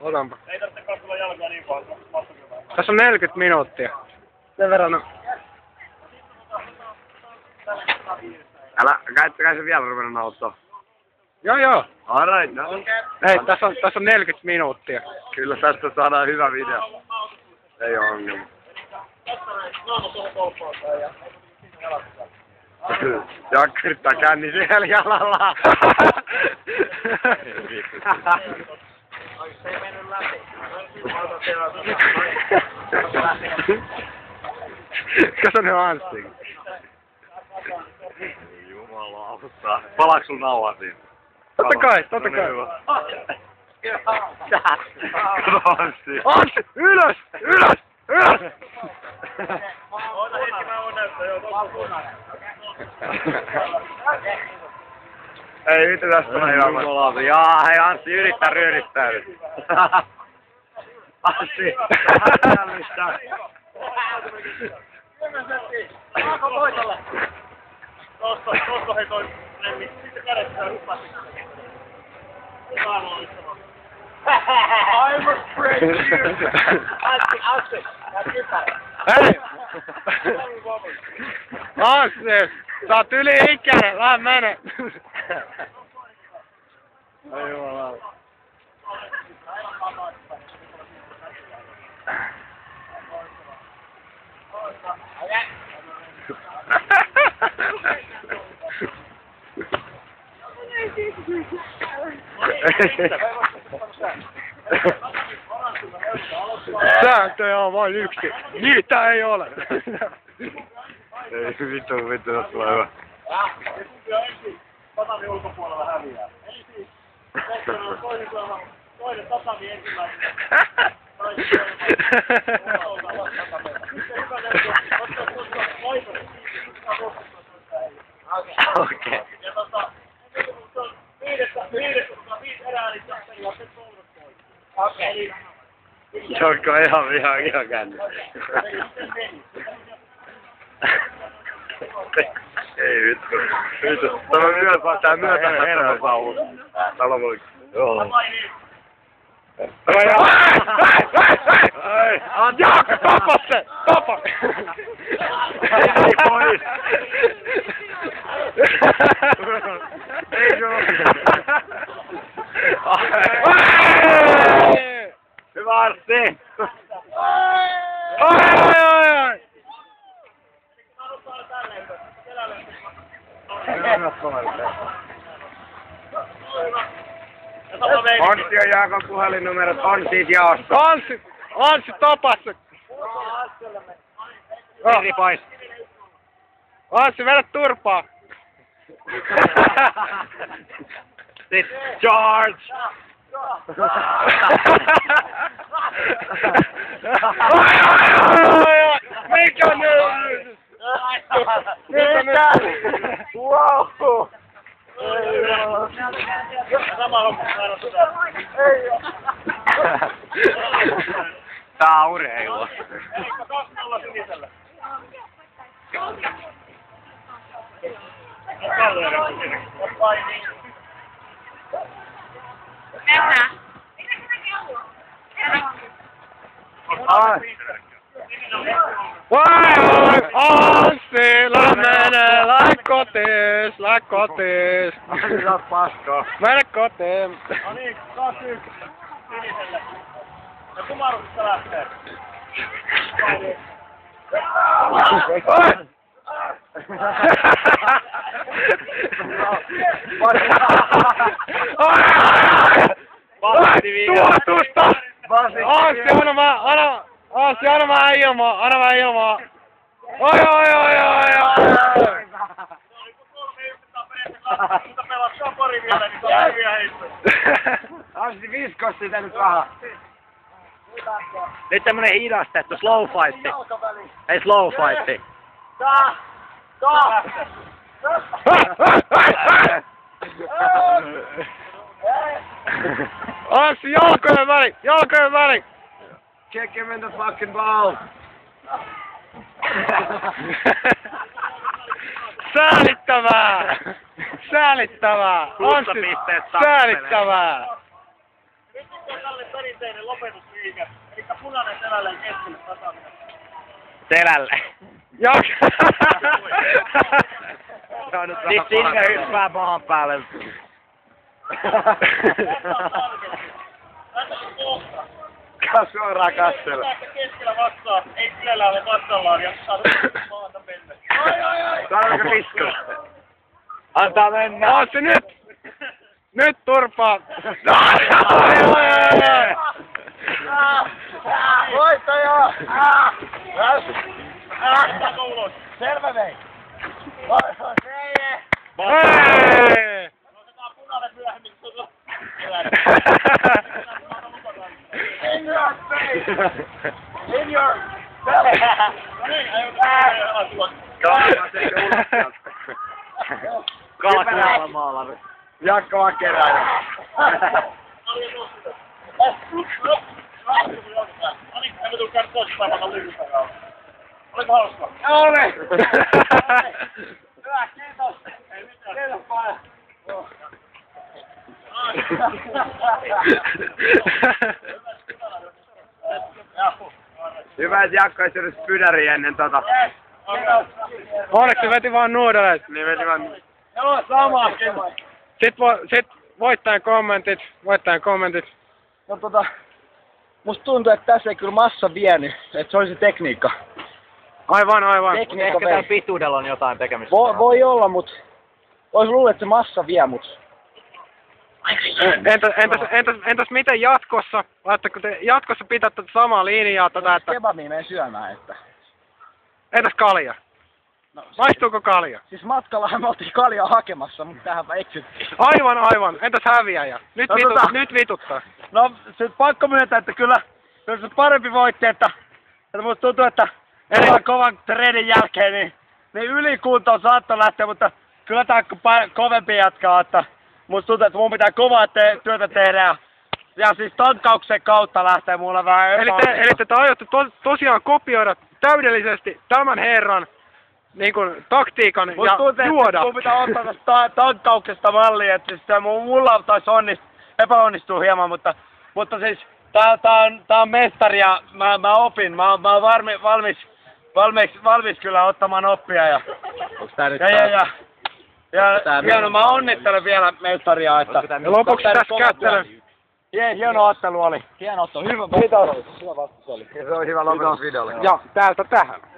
Otanpa. Ei tarvitse katsoa jalkaa niin paljon. Tässä on 40 minuuttia. Sen verran on. Kai se vielä ruvennut nauttaa. Joo. Alright, no. Hei, tässä on 40 minuuttia. Kyllä tästä saadaan hyvä video. Ei oo ongelma. Jaakko yrittää känni siellä jalalla. Se ei mennyt läpi. Kato ne Anssi. Jumalauta. Palaaks sun nauha siinä? Totta kai. Kato Anssi. Anssi, ylös! Oota hetki, mä voin näyttää. Joo, Ei vittu tästä on jumalauta. Jaa, hei Anssi yrittää ryödittää nyt. Anssi. Saako voitolle? Tuossa hei toi lemmi. Sitten kädessä hyppäsi. I'm afraid you. Anssi. Hei! Anssi! Sä oot yli-ikäinen, lähde mene! Ei jumalauta. Sääntöjä on vain yksi. Niitä ei ole. Ei vittu, tässä tulee hyvä. Tatami ulkopuolella häviää. Eli siis, toinen tatami ensimmäisenä. Okei. Ja viisi erää, niin sitten on se koulun pois. Okei. Jokko ihan känni. Ei vittu. Tää myötä herra saus. Täällä on joo. Jaakko, tapa se! Tapa! Ei pois! Ei se hyvä Anssi! Oi! Anssi ja Jaakon puhelinnumerot on siis jaossa. Anssi tapassa! Eri pois. Anssi, vedä turpaa! Sit George! Mikä nyt? Wow! Sama homma, Tää on urheilua. 2-0 sinisellä. Mennään. Anssi, lähde kotiin! Anssi, sä oot paskaa. Mene kotiin! No niin, 2-1 siniselle. Ja kumaruksesta lähtee. Tuotusta! Anssi, anna vähän ilmaa! Oi! Mutta pelatkaa pari vielä, niin saa hyviä heittoja. Anssi, viskos sitä nyt vähän. Nyt tämmönen hidastettu slow fightti. Ei slow fightti. Anssi, jalkojen väliin! Kick him in the fucking balls. Säälittävää! Anssi, säälittävää! tälle perinteinen lopetusliike. Elikkä punainen selälleen keskelle tasaaminen. Selälle. Ja. Siis sinne hyppää pahan päälle. Tässä on kohta. Suoraan katsella. Keskellä vastaa, ei siellä ole vastallaan ja saada maata mennä. Saadaanko kiskoa? Antaa mennä. On se nyt! Nyt turpaa! Voittaja! Ulos. Selvä vei! Hei! Otetaan punainen myöhemmin. In your face! In your belly! No niin, ajoitetaan. Kalkkualla maalari. Jakko Akeräänen. No niin, emme tuu käydä toistaan vaikka lyhytään. Oliko hauska? Ole! Hyvä, kiitos! Ei mitään. Kiitos paljon. Hyvä, että Jakko ei syönyt spydäriä ennen tota. Onneksi veti vaan nuudeleet. Niin veti vaan. Joo, sama. Sit voittajan kommentit. No musta tuntuu, että tässä ei kyllä massa vienyt, että se oli se tekniikka. Aivan. Tekniikka Ehkä vei. tällä pituudella on jotain tekemistä. Voi olla, mut ois luullut, että se massa vie mut. Entäs miten jatkossa? Laittaako te jatkossa pitää tätä samaa linjaa tätä, että... Kebabia menen syömään, että... Entäs kalja? No, Maistuuko kalja? siis matkallahan me oltiin kaljaa hakemassa, mutta tähänpä eksyttiin. Aivan. Entäs häviäjä? Nyt, No, nyt vituttaa. No se pakko myöntää, että kyllä se parempi voitti, että musta tuntuu, että kovan treenin jälkeen niin ylikunto saattoi lähteä, mutta kyllä tää kovempi jatkaa, että musta tuntuu, että mun pitää kovaa työtä tehdä ja siis tankkauksen kautta lähtee mulle vähän Eli te aiotte tosiaan kopioida täydellisesti tämän herran niin kuin taktiikan ja musta tuntuu, juoda. että mun pitää ottaa tästä tankkauksesta mallia, että siis mulla taisi epäonnistua hieman, mutta siis tää on mestari ja mä opin, mä oon valmis kyllä ottamaan oppia ja hieno, mä onnittelen vielä mestaria, että Ja lopuksi tässä kättely. hieno ottelu oli. Hieno ottelu, hyvä vastus oli. Se on hyvä lopetus videolle. Ja täältä tähän.